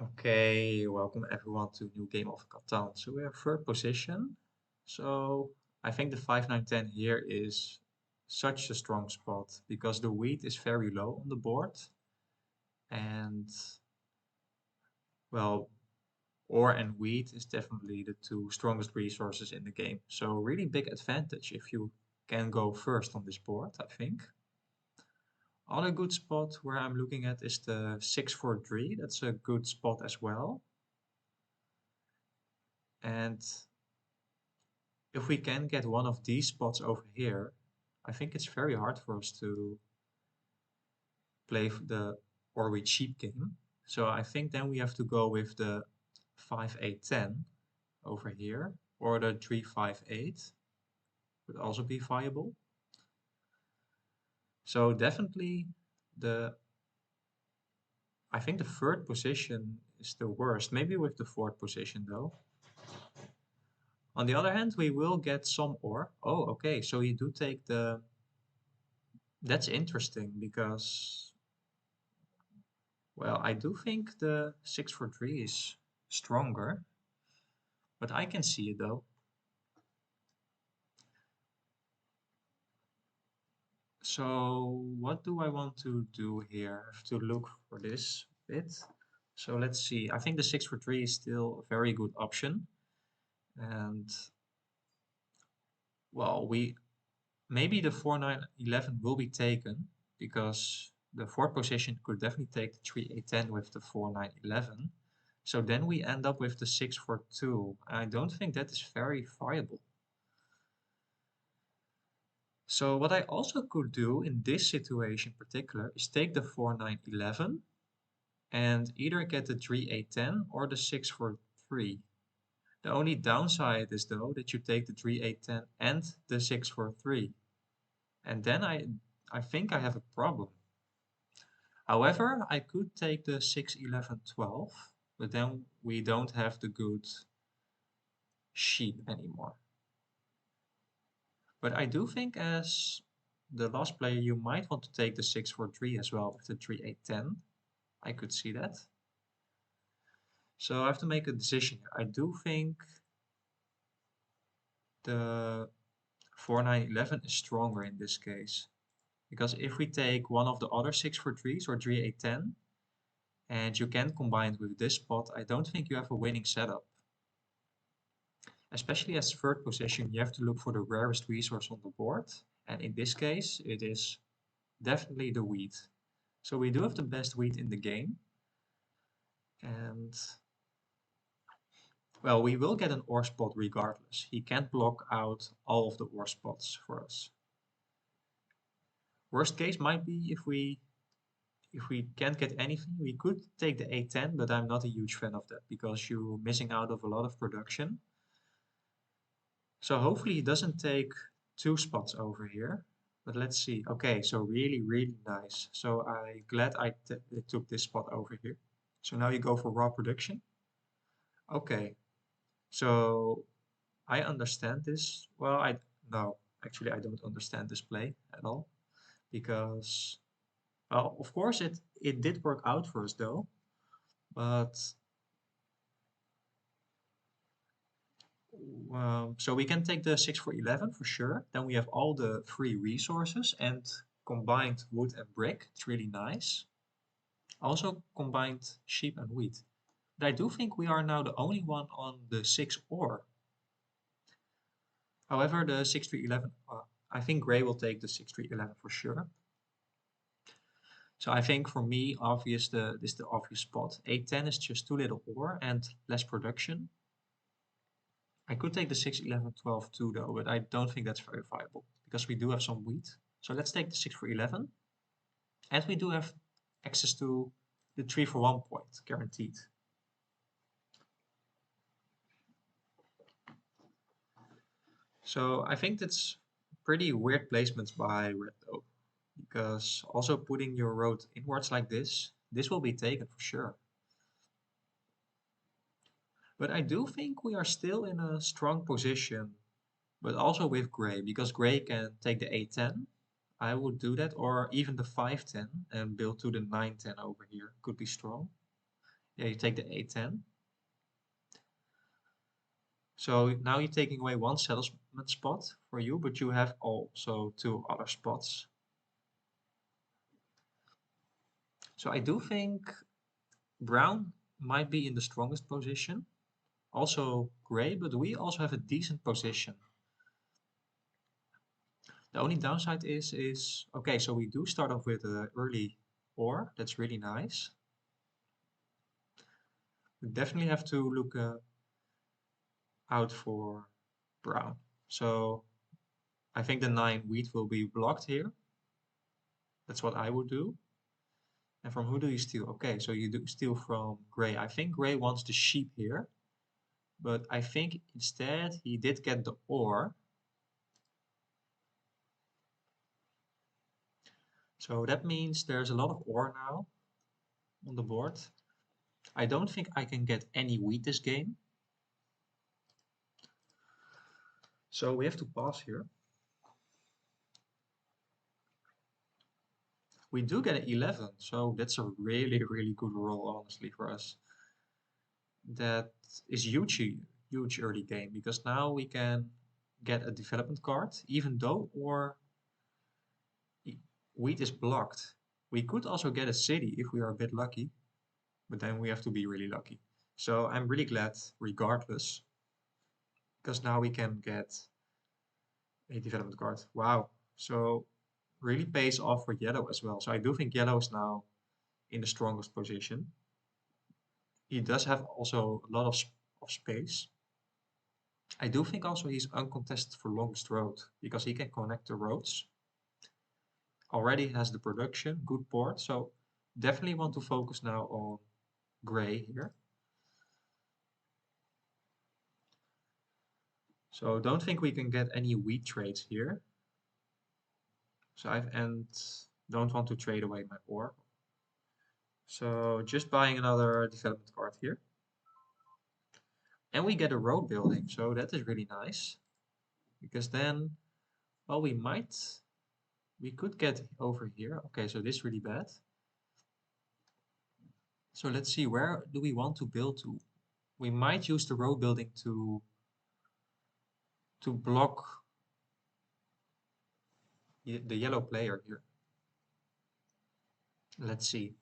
Okay, welcome everyone to a new game of Catan. So we are third position. So I think the 5, 9, 10 here is such a strong spot because the wheat is very low on the board. And well, ore and wheat is definitely the two strongest resources in the game. So really big advantage if you can go first on this board, I think. Other good spot where I'm looking at is the 6, 4, 3. That's a good spot as well. And if we can get one of these spots over here, I think it's very hard for us to play the or we cheap game. So I think then we have to go with the 5, 8, 10 over here, or the 3, 5, 8 would also be viable. So definitely the I think the third position is the worst. Maybe with the fourth position though. On the other hand, we will get some ore. Oh, okay. So you do take the. That's interesting because well, I do think the 6, 4, 3 is stronger, but I can see it though. So what do I want to do here? I have to look for this bit. So let's see. I think the 6, 4, 3 is still a very good option. And well, we maybe the 4, 9, 11 will be taken because the fourth position could definitely take the 3, 8, 10 with the 4, 9, 11. So then we end up with the 6, 4, 2. I don't think that is very viable. So what I also could do in this situation in particular is take the 4, 9, 11 and either get the 3, 8, 10 or the 6, 4, 3. The only downside is though that you take the 3, 8, 10 and the 6, 4, 3. And then I think I have a problem. However, I could take the 6, 11, 12, but then we don't have the good sheep anymore. But I do think as the last player, you might want to take the 6, 4, 3 as well with the 3, 8, 10. I could see that. So I have to make a decision here. I do think the 4, 9, 11 is stronger in this case. Because if we take one of the other 6, 4, 3s or 3, 8, 10, and you can combine it with this spot, I don't think you have a winning setup. Especially as third position, you have to look for the rarest resource on the board. And in this case, it is definitely the wheat. So we do have the best wheat in the game. And well, we will get an ore spot regardless. He can't block out all of the ore spots for us. Worst case might be if we can't get anything, we could take the 8, 10, but I'm not a huge fan of that because you're missing out of a lot of production. So hopefully he doesn't take two spots over here. But let's see. Okay, so really, really nice. So I'm glad I took this spot over here. So now you go for raw production. Okay, so I understand this. Well, no, actually I don't understand this play at all because well, of course it did work out for us though, but so we can take the 6, 4, 11 for sure. Then we have all the free resources and combined wood and brick. It's really nice. Also combined sheep and wheat. But I do think we are now the only one on the 6 ore. However, the 6, 3, 11, I think Gray will take the 6, 3, 11 for sure. So I think for me, this is the obvious spot. 8, 10 is just too little ore and less production. I could take the 6, 11, 12 too though, but I don't think that's very viable because we do have some wheat. So let's take the 6, 4, 11. And we do have access to the 3 for 1 point guaranteed. So I think that's pretty weird placements by red though, because also putting your road inwards like this will be taken for sure. But I do think we are still in a strong position, but also with Gray, because Gray can take the 8, 10. I would do that, or even the 5, 10 and build to the 9, 10 over here. Could be strong. Yeah, you take the A10. So now you're taking away one settlement spot for you, but you have also two other spots. So I do think brown might be in the strongest position. Also gray, but we also have a decent position. The only downside is okay, so we do start off with an early ore. That's really nice. We definitely have to look out for brown. So I think the 9 wheat will be blocked here. That's what I would do. And from who do you steal? Okay, so you do steal from gray. I think gray wants the sheep here, but I think instead he did get the ore. So that means there's a lot of ore now on the board. I don't think I can get any wheat this game. So we have to pass here. We do get an 11, so that's a really, really good roll, honestly, for us. That is huge early game, because now we can get a development card, even though or wheat is blocked. We could also get a city if we are a bit lucky, but then we have to be really lucky. So I'm really glad regardless, because now we can get a development card. Wow. So really pays off for yellow as well. So I do think yellow is now in the strongest position. He does have also a lot of space. I do think also he's uncontested for longest road because he can connect the roads. Already has the production, good port. So definitely want to focus now on gray here. So don't think we can get any wheat trades here. So and don't want to trade away my ore. So just buying another development card here. And we get a road building, so that is really nice. Because then, well, we could get over here. Okay, so this is really bad. So let's see, where do we want to build to? We might use the road building to block the yellow player here. Let's see.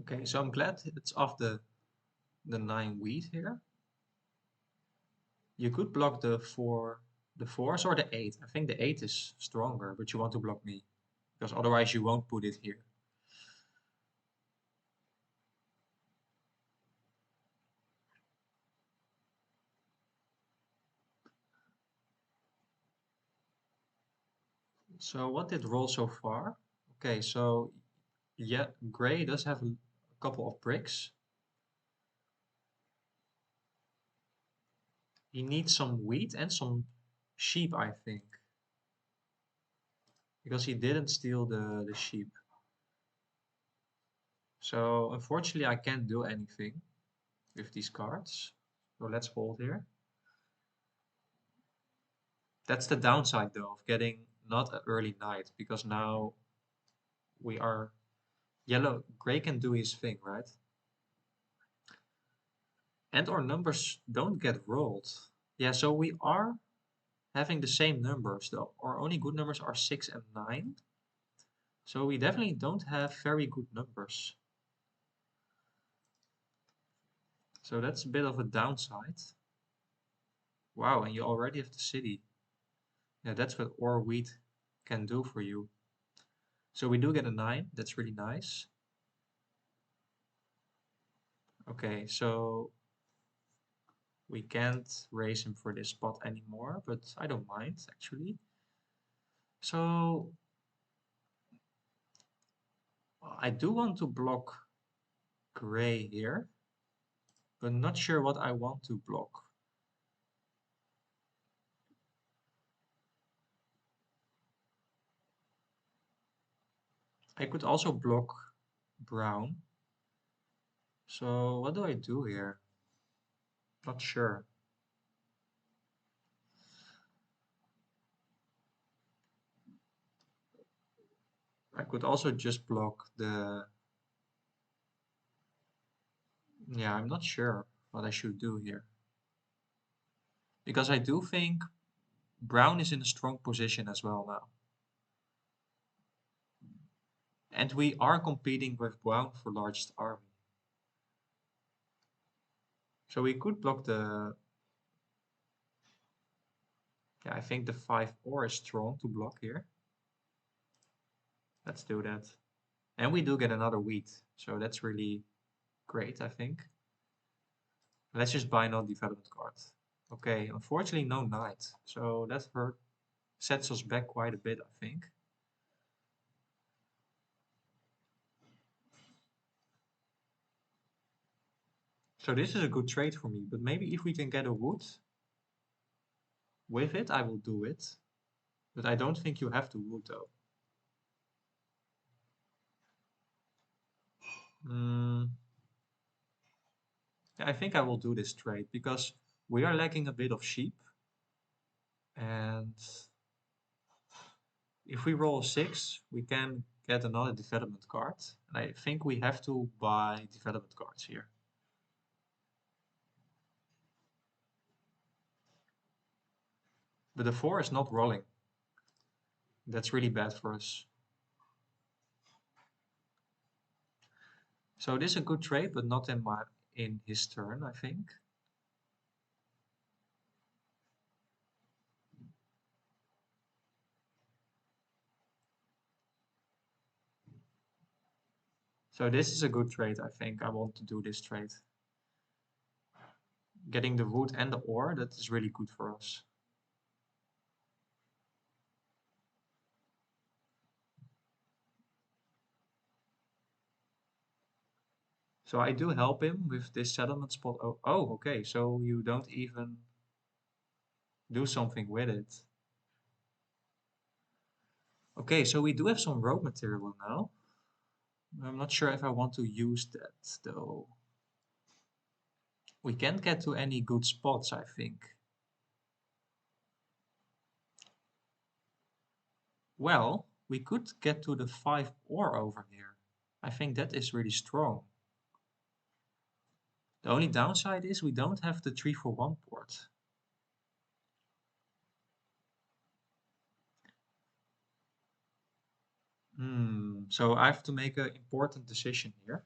Okay, so I'm glad it's off the 9 wheat here. You could block the 4s or the 8. I think the 8 is stronger, but you want to block me because otherwise you won't put it here. So what did roll so far? Okay, so yeah, gray does have a couple of bricks. He needs some wheat and some sheep, I think. Because he didn't steal the sheep. So unfortunately I can't do anything with these cards. So let's hold here. That's the downside though of getting not an early night, because now we are gray can do his thing, right? And our numbers don't get rolled. Yeah, so we are having the same numbers though. Our only good numbers are 6 and 9. So we definitely don't have very good numbers. So that's a bit of a downside. Wow, and you already have the city. Yeah, that's what or wheat can do for you. So we do get a 9. That's really nice. Okay, so we can't raise him for this spot anymore, but I don't mind actually. So I do want to block gray here, but not sure what I want to block. I could also block brown. So what do I do here? Not sure. I could also just block the... Yeah, I'm not sure what I should do here. Because I do think brown is in a strong position as well now. And we are competing with brown for largest army. So we could block the... Yeah, I think the 5-4 is strong to block here. Let's do that. And we do get another wheat. So that's really great, I think. Let's just buy no development card. Okay, unfortunately no knight. So that hurt, sets us back quite a bit, I think. So this is a good trade for me, but maybe if we can get a wood with it, I will do it. But I don't think you have to wood though. Mm, yeah, I think I will do this trade because we are lacking a bit of sheep. And if we roll a 6, we can get another development card. And I think we have to buy development cards here. But the 4 is not rolling. That's really bad for us. So this is a good trade, but not in his turn, I think. So this is a good trade, I think. I want to do this trade. Getting the wood and the ore, that is really good for us. So I do help him with this settlement spot. Oh, okay. So you don't even do something with it. Okay, so we do have some road material now. I'm not sure if I want to use that though. We can't get to any good spots, I think. Well, we could get to the 5 ore over here. I think that is really strong. The only downside is we don't have the 3-for-1 port. So I have to make an important decision here.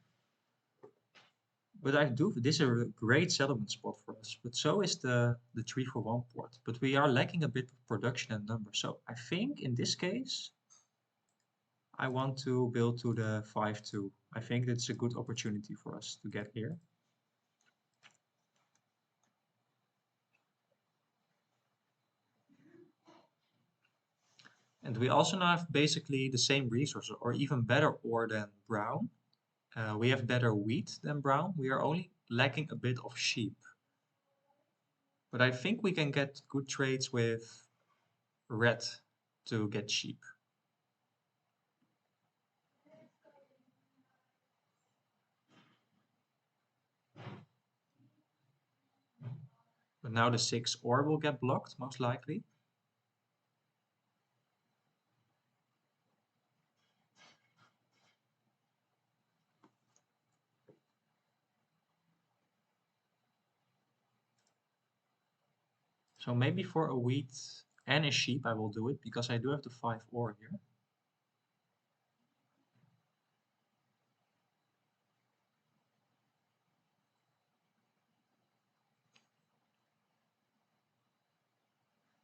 But this is a great settlement spot for us. But so is the 3-for-1 port. But we are lacking a bit of production and numbers. So I think in this case, I want to build to the 5-2. I think that's a good opportunity for us to get here. And we also now have basically the same resources or even better ore than brown. We have better wheat than brown. We are only lacking a bit of sheep. But I think we can get good trades with red to get sheep. But now the 6 ore will get blocked, most likely. So maybe for a wheat and a sheep I will do it, because I do have the 5 ore here.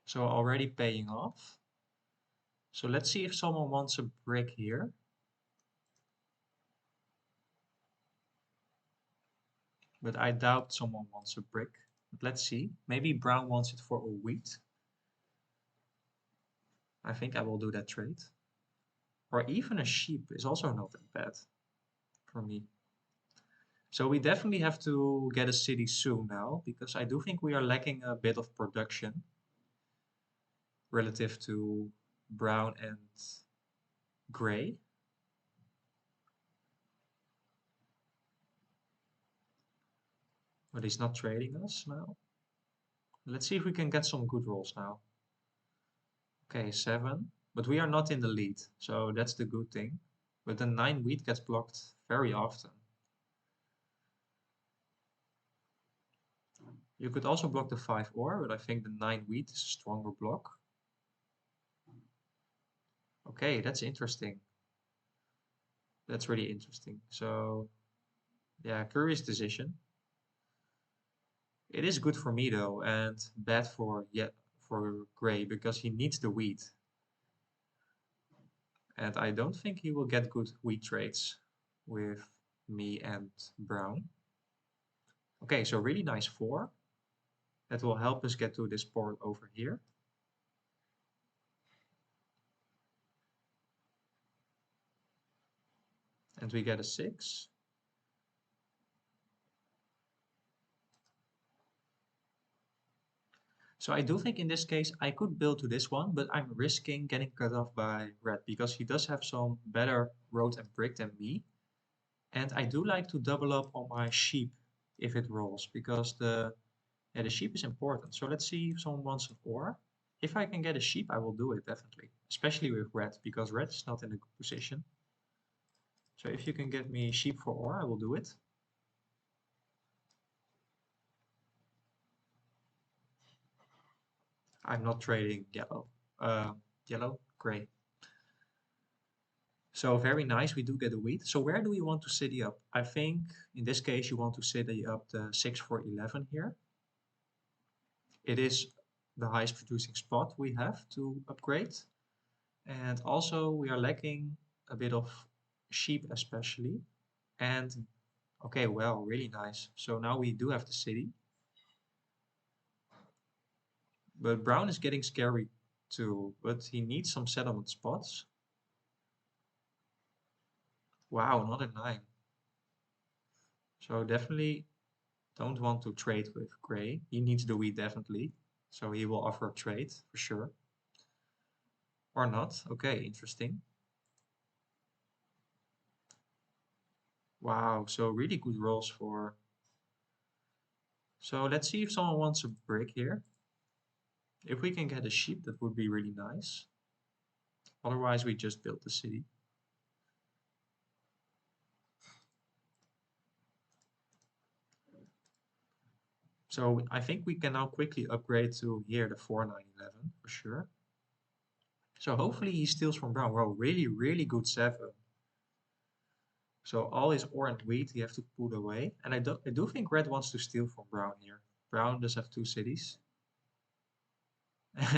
So already paying off. So let's see if someone wants a brick here. But I doubt someone wants a brick. But let's see. Maybe brown wants it for a wheat. I think I will do that trade. Or even a sheep is also not that bad for me. So we definitely have to get a city soon now, because I do think we are lacking a bit of production relative to brown and gray. But he's not trading us now. Let's see if we can get some good rolls now. Okay, 7. But we are not in the lead, so that's the good thing. But the 9 wheat gets blocked very often. You could also block the 5 ore, but I think the 9 wheat is a stronger block. Okay, that's interesting. That's really interesting. So, yeah, curious decision. It is good for me though, and bad for Gray because he needs the wheat. And I don't think he will get good wheat trades with me and Brown. Okay, so really nice 4. That will help us get to this port over here. And we get a 6. So I do think in this case I could build to this one, but I'm risking getting cut off by red because he does have some better road and brick than me. And I do like to double up on my sheep if it rolls because the sheep is important. So let's see if someone wants an ore. If I can get a sheep, I will do it definitely, especially with red because red is not in a good position. So if you can get me sheep for ore, I will do it. I'm not trading yellow. Yellow, gray. So very nice, we do get a wheat. So where do we want to city up? I think in this case you want to city up the 6 for 11 here. It is the highest producing spot we have to upgrade. And also we are lacking a bit of sheep especially. And okay, well, really nice. So now we do have the city. But brown is getting scary too, but he needs some settlement spots. Wow, not a 9. So definitely don't want to trade with gray. He needs the wheat definitely. So he will offer a trade for sure. Or not. Okay, interesting. Wow, so really good rolls for... So let's see if someone wants a brick here. If we can get a sheep, that would be really nice. Otherwise, we just build the city. So I think we can now quickly upgrade to here the 4911 for sure. So hopefully he steals from brown. Wow, really, really good 7. So all his ore and wheat he have to put away. And I do think red wants to steal from brown here. Brown does have 2 cities.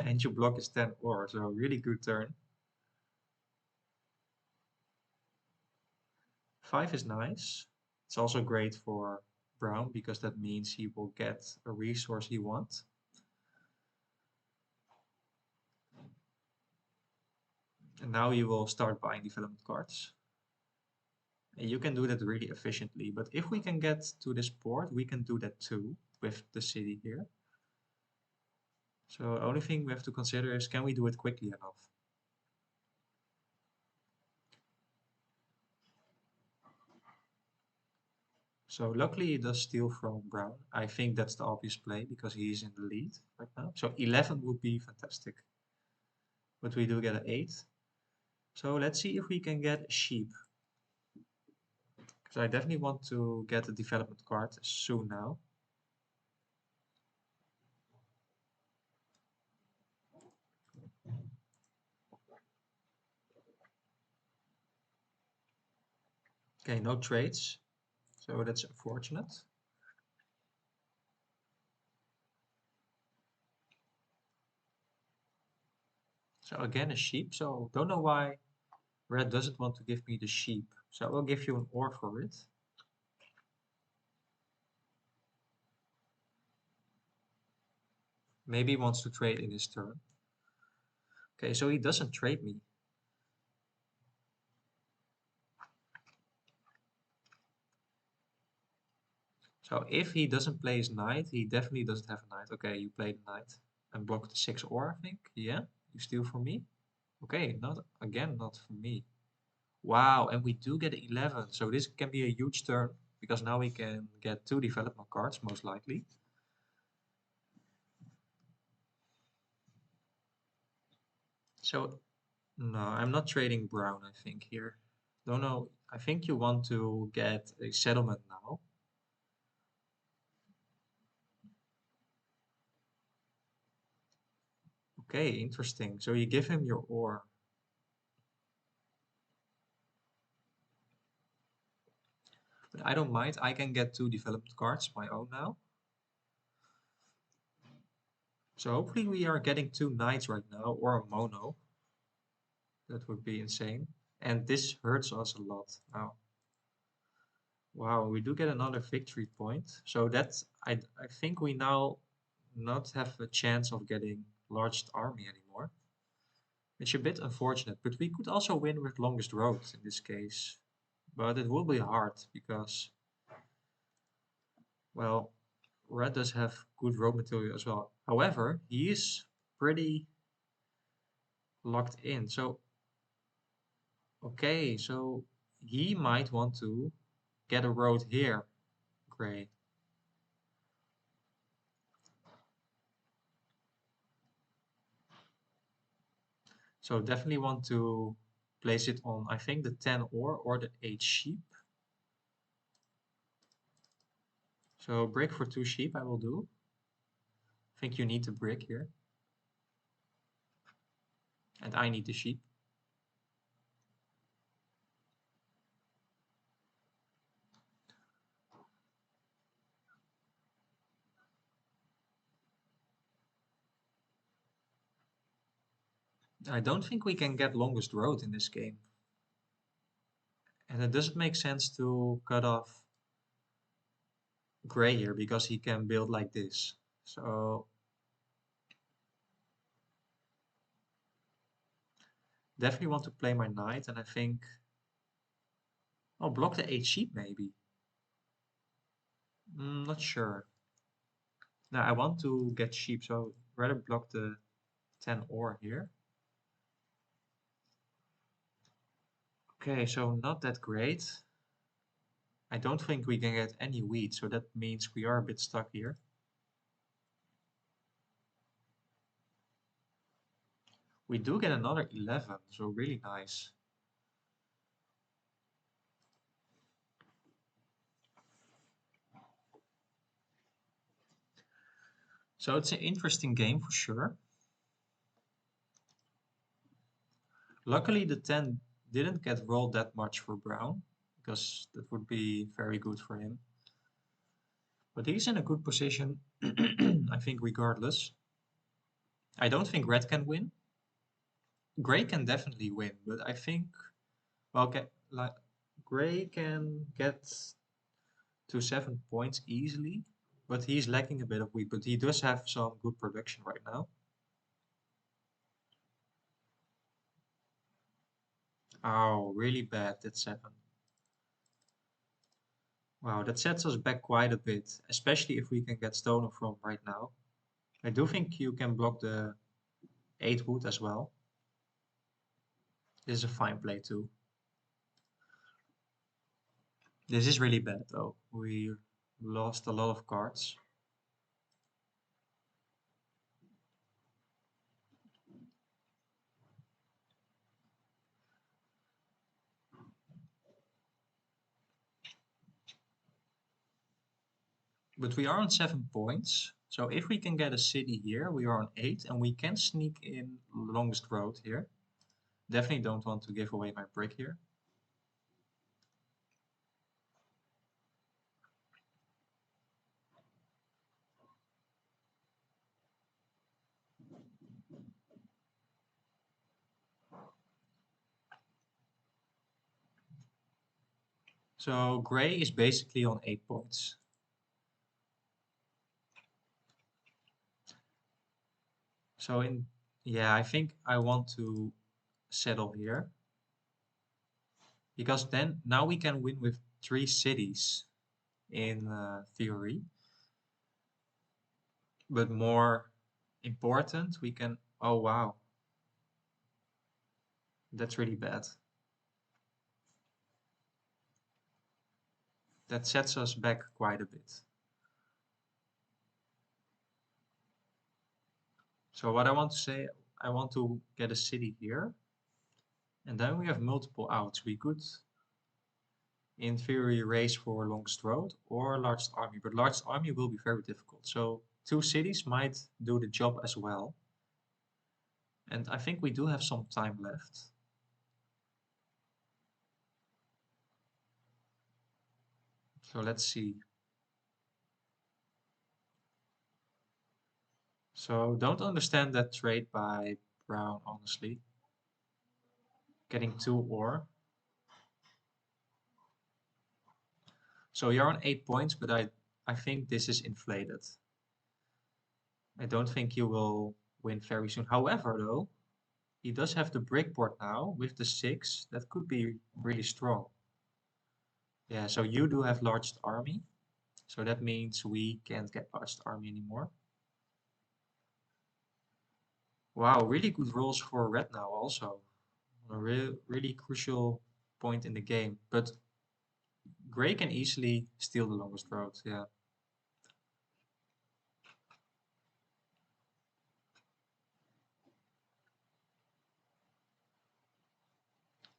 And your block is 10 ore, so really good turn. 5 is nice. It's also great for brown because that means he will get a resource he wants. And now you will start buying development cards. And you can do that really efficiently. But if we can get to this port, we can do that too with the city here. So the only thing we have to consider is can we do it quickly enough? So luckily he does steal from brown. I think that's the obvious play because he's in the lead right now. So 11 would be fantastic. But we do get an 8. So let's see if we can get a sheep. Because I definitely want to get a development card soon now. Okay, no trades. So that's unfortunate. So again a sheep. So don't know why red doesn't want to give me the sheep. So I will give you an ore for it. Maybe he wants to trade in his turn. Okay, so he doesn't trade me. So if he doesn't play his knight, he definitely doesn't have a knight. Okay, you play the knight and block the 6 ore, I think. Yeah, you steal from me. Okay, not for me. Wow, and we do get 11, so this can be a huge turn. because now we can get 2 development cards, most likely. So, no, I'm not trading brown, I think, here. Don't know. I think you want to get a settlement now. Okay, interesting. So you give him your ore. But I don't mind. I can get 2 development cards, my own now. So hopefully we are getting 2 knights right now, or a mono. That would be insane. And this hurts us a lot now. Wow, we do get another victory point. So that's, I think we now not have a chance of getting largest army anymore. It's a bit unfortunate, but we could also win with longest road in this case. But it will be hard because, well, red does have good road material as well. However, he is pretty locked in. So, okay, so he might want to get a road here, gray. So definitely want to place it on, I think, the 10 or the 8 sheep. So brick for 2 sheep I will do. I think you need the brick here. And I need the sheep. I don't think we can get longest road in this game. And it doesn't make sense to cut off gray here because he can build like this. So definitely want to play my knight, and I think I'll block the 8 sheep maybe. Not sure. Now I want to get sheep, so rather block the 10 ore here. Okay, so not that great. I don't think we can get any wheat, so that means we are a bit stuck here. We do get another 11, so really nice. So it's an interesting game for sure. Luckily the 10 didn't get rolled that much for brown, because that would be very good for him. But he's in a good position, I think, regardless. I don't think red can win. Gray can definitely win, but I think, well, like gray can get to 7 points easily, but he's lacking a bit of wheat. But he does have some good production right now. Oh, really bad, that 7. Wow, that sets us back quite a bit, especially if we can get stolen from right now. I do think you can block the 8 wood as well. This is a fine play too. This is really bad though. We lost a lot of cards. But we are on 7 points. So if we can get a city here, we are on 8 and we can sneak in longest road here. Definitely don't want to give away my brick here. So gray is basically on 8 points. So yeah, I think I want to settle here. Because then now we can win with 3 cities in theory. But more important, we can, oh wow, that's really bad. That sets us back quite a bit. So what I want to say, I want to get a city here, and then we have multiple outs. We could, in theory, race for longest road or largest army, but largest army will be very difficult. So two cities might do the job as well. And I think we do have some time left. So let's see. So don't understand that trade by Brown, honestly. Getting two ore. So you're on 8 points, but I think this is inflated. I don't think you will win very soon. However, though, he does have the brick board now with the 6. That could be really strong. Yeah, so you do have largest army. So that means we can't get largest army anymore. Wow, really good rolls for red now also. A really crucial point in the game. But gray can easily steal the longest road, yeah.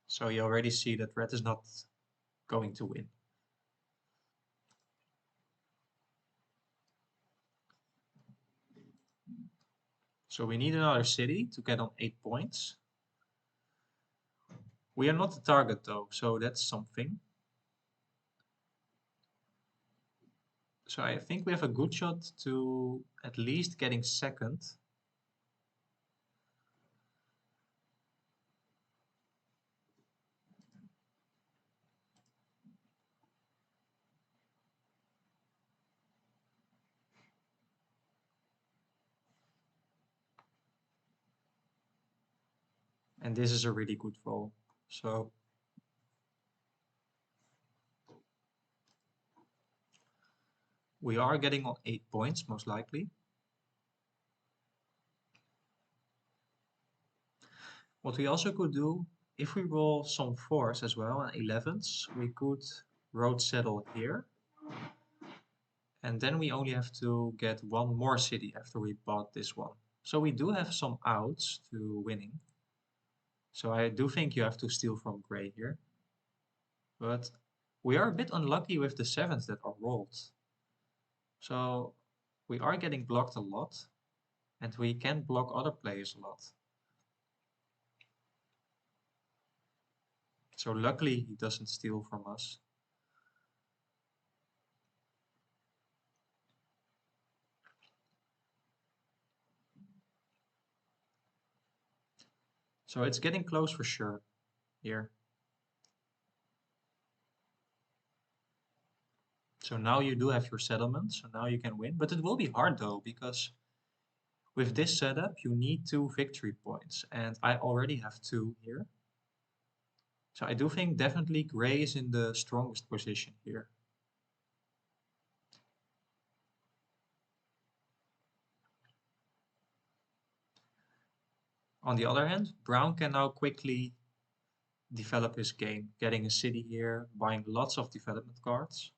So you already see that red is not going to win. So we need another city to get on 8 points. We are not the target though, so that's something. So I think we have a good shot to at least getting second. And this is a really good roll. So we are getting on 8 points, most likely. What we also could do, if we roll some 4s as well and 11s, we could road settle here. And then we only have to get one more city after we bought this one. So we do have some outs to winning. So I do think you have to steal from gray here. But we are a bit unlucky with the 7s that are rolled. So we are getting blocked a lot. And we can block other players a lot. So luckily he doesn't steal from us. So it's getting close for sure here. So now you do have your settlement, so now you can win. But it will be hard though, because with this setup you need 2 victory points. And I already have 2 here. So I do think definitely gray is in the strongest position here. On the other hand, brown can now quickly develop his game, getting a city here, buying lots of development cards.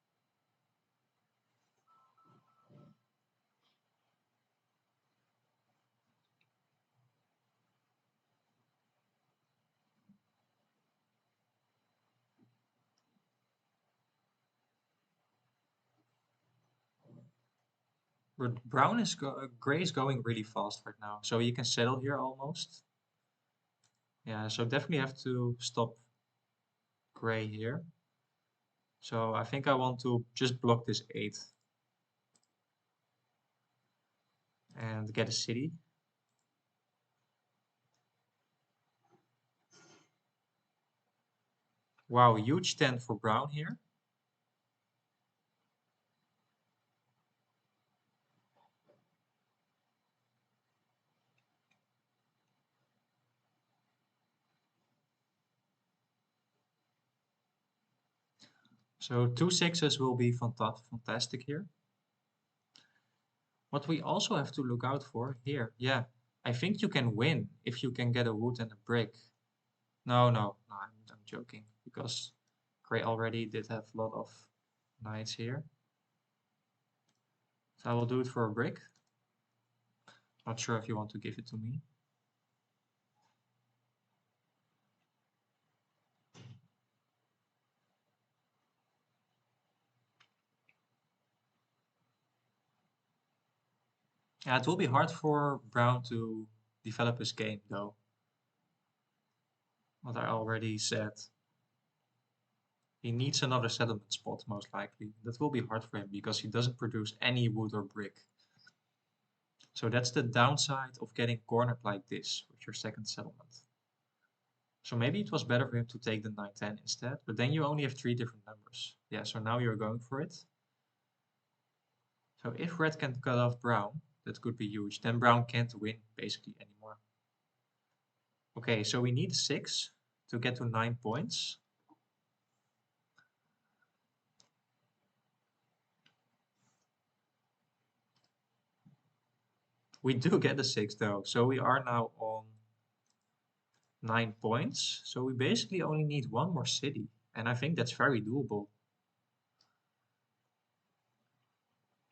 But gray is going really fast right now, so you can settle here almost. Yeah, so definitely have to stop gray here. So I think I want to just block this 8 and get a city. Wow, huge 10 for brown here. So 2 6s will be fantastic here. What we also have to look out for here, yeah, I think you can win if you can get a wood and a brick. No, I'm joking, because gray already did have a lot of knights here. So I will do it for a brick. Not sure if you want to give it to me. Yeah, it will be hard for Brown to develop his game though. What I already said. He needs another settlement spot most likely. That will be hard for him because he doesn't produce any wood or brick. So that's the downside of getting cornered like this with your second settlement. So maybe it was better for him to take the 9-10 instead, but then you only have 3 different numbers. Yeah, so now you're going for it. So if red can cut off brown, that could be huge. Then brown can't win basically anymore. Okay, so we need 6 to get to 9 points. We do get a 6 though, so we are now on 9 points. So we basically only need one more city, and I think that's very doable.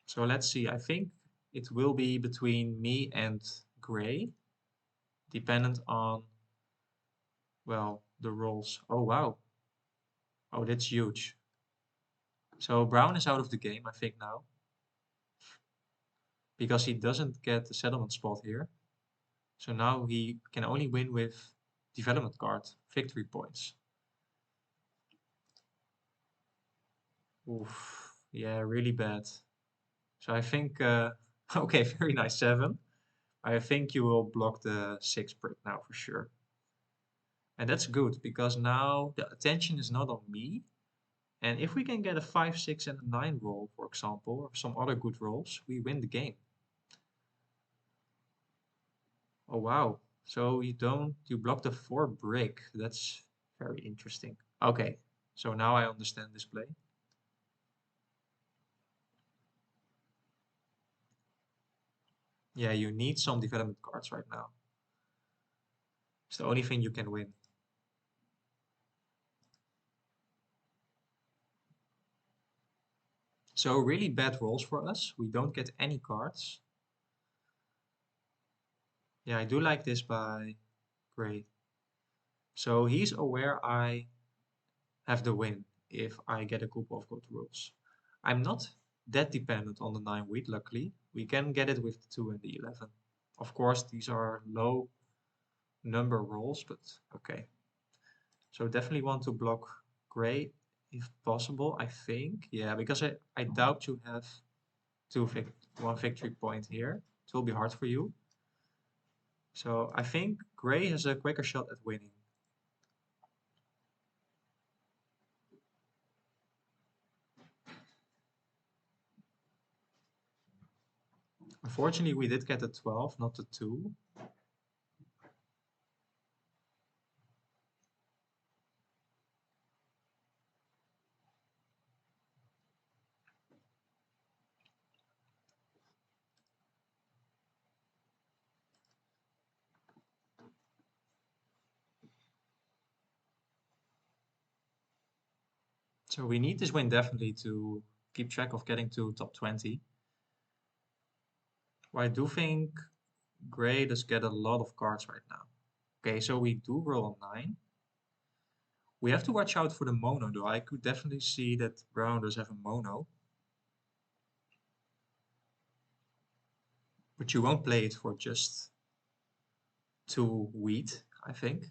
So let's see, I think it will be between me and Gray, dependent on, well, the rolls. Oh, wow. Oh, that's huge. So Brown is out of the game, I think now, because he doesn't get the settlement spot here. So now he can only win with development card, victory points. Oof, yeah, really bad. So I think, okay, very nice, 7. I think you will block the 6 brick now for sure. And that's good because now the attention is not on me. And if we can get a 5, 6, and a 9 roll, for example, or some other good rolls, we win the game. Oh wow. So you block the 4 brick. That's very interesting. Okay, so now I understand this play. Yeah, you need some development cards right now. It's the only thing you can win. So really bad rolls for us. We don't get any cards. Yeah, I do like this by Gray. So he's aware I have the win if I get a couple of good rolls. I'm not that dependent on the 9 wheat, luckily. We can get it with the 2 and the 11. Of course, these are low number rolls, but okay. So definitely want to block Gray if possible, I think. Yeah, because I doubt you have one victory point here. It will be hard for you. So I think Gray has a quicker shot at winning. Unfortunately, we did get a 12, not the 2. So we need this win definitely to keep track of getting to top 20. Well, I do think Gray does get a lot of cards right now. Okay, so we do roll a 9. We have to watch out for the mono though. I could definitely see that Brown does have a mono. But you won't play it for just 2 wheat, I think.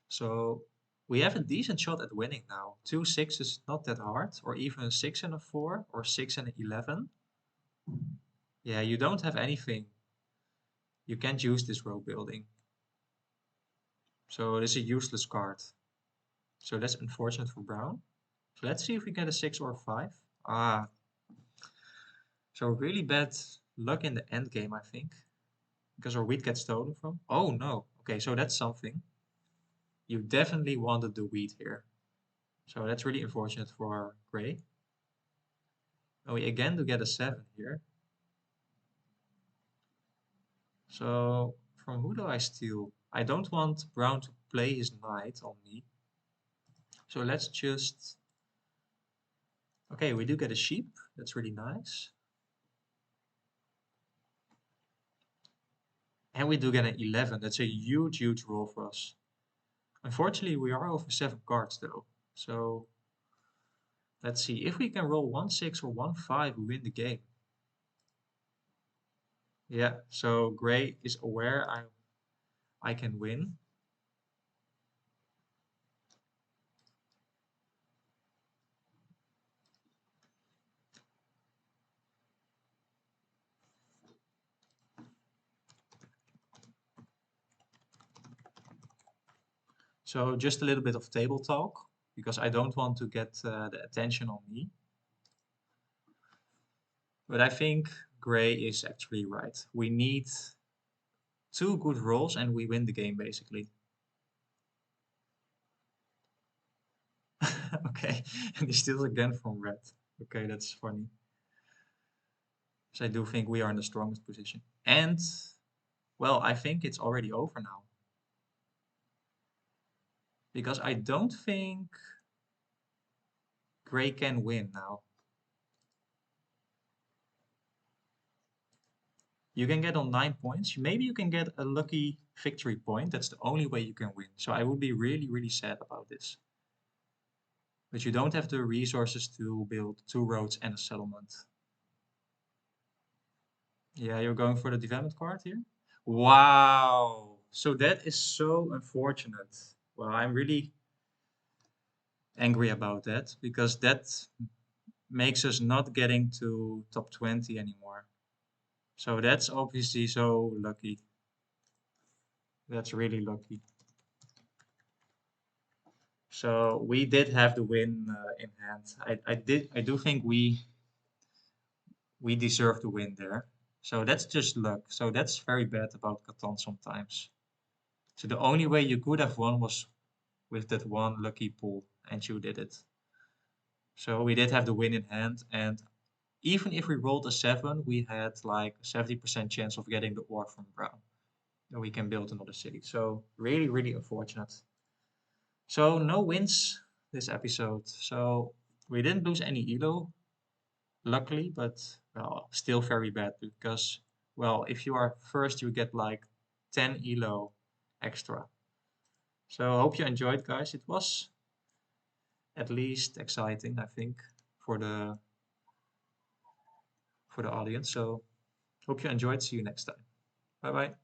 So we have a decent shot at winning now. 2 6 is not that hard, or even a 6 and a 4, or 6 and an 11. Yeah, you don't have anything. You can't use this row building. So it is a useless card. So that's unfortunate for Brown. So let's see if we get a 6 or a 5. Ah, so really bad luck in the end game, I think. Because our wheat gets stolen from. Oh no. Okay, so that's something. You definitely wanted the wheat here. So that's really unfortunate for Gray. And we again do get a 7 here. So from who do I steal? I don't want Brown to play his knight on me. So let's just... Okay, we do get a sheep. That's really nice. And we do get an 11. That's a huge, huge roll for us. Unfortunately, we are over 7 cards though. So let's see. If we can roll 1-6 or 1-5, we win the game. Yeah, so Gray is aware I can win. So just a little bit of table talk, because I don't want to get the attention on me. But I think Gray is actually right. We need 2 good rolls and we win the game basically. Okay, and he steals again from red. Okay, that's funny. So I do think we are in the strongest position. And, well, I think it's already over now. Because I don't think Gray can win now. You can get on 9 points. Maybe you can get a lucky victory point. That's the only way you can win. So I would be really, really sad about this. But you don't have the resources to build 2 roads and a settlement. Yeah, you're going for the development card here? Wow. So that is so unfortunate. Well, I'm really angry about that because that makes us not getting to top 20 anymore. So that's obviously so lucky. That's really lucky. So we did have the win in hand. I do think we deserve to win there. So that's just luck. So that's very bad about Catan sometimes. So the only way you could have won was with that one lucky pull, and you did it. So we did have the win in hand, and even if we rolled a 7, we had like a 70% chance of getting the ore from Brown. And we can build another city. So really, really unfortunate. So no wins this episode. So we didn't lose any elo, luckily, but well, still very bad because, well, if you are first, you get like 10 elo extra. So hope you enjoyed, guys. It was at least exciting, I think, for the audience. So hope you enjoyed. See you next time. Bye bye.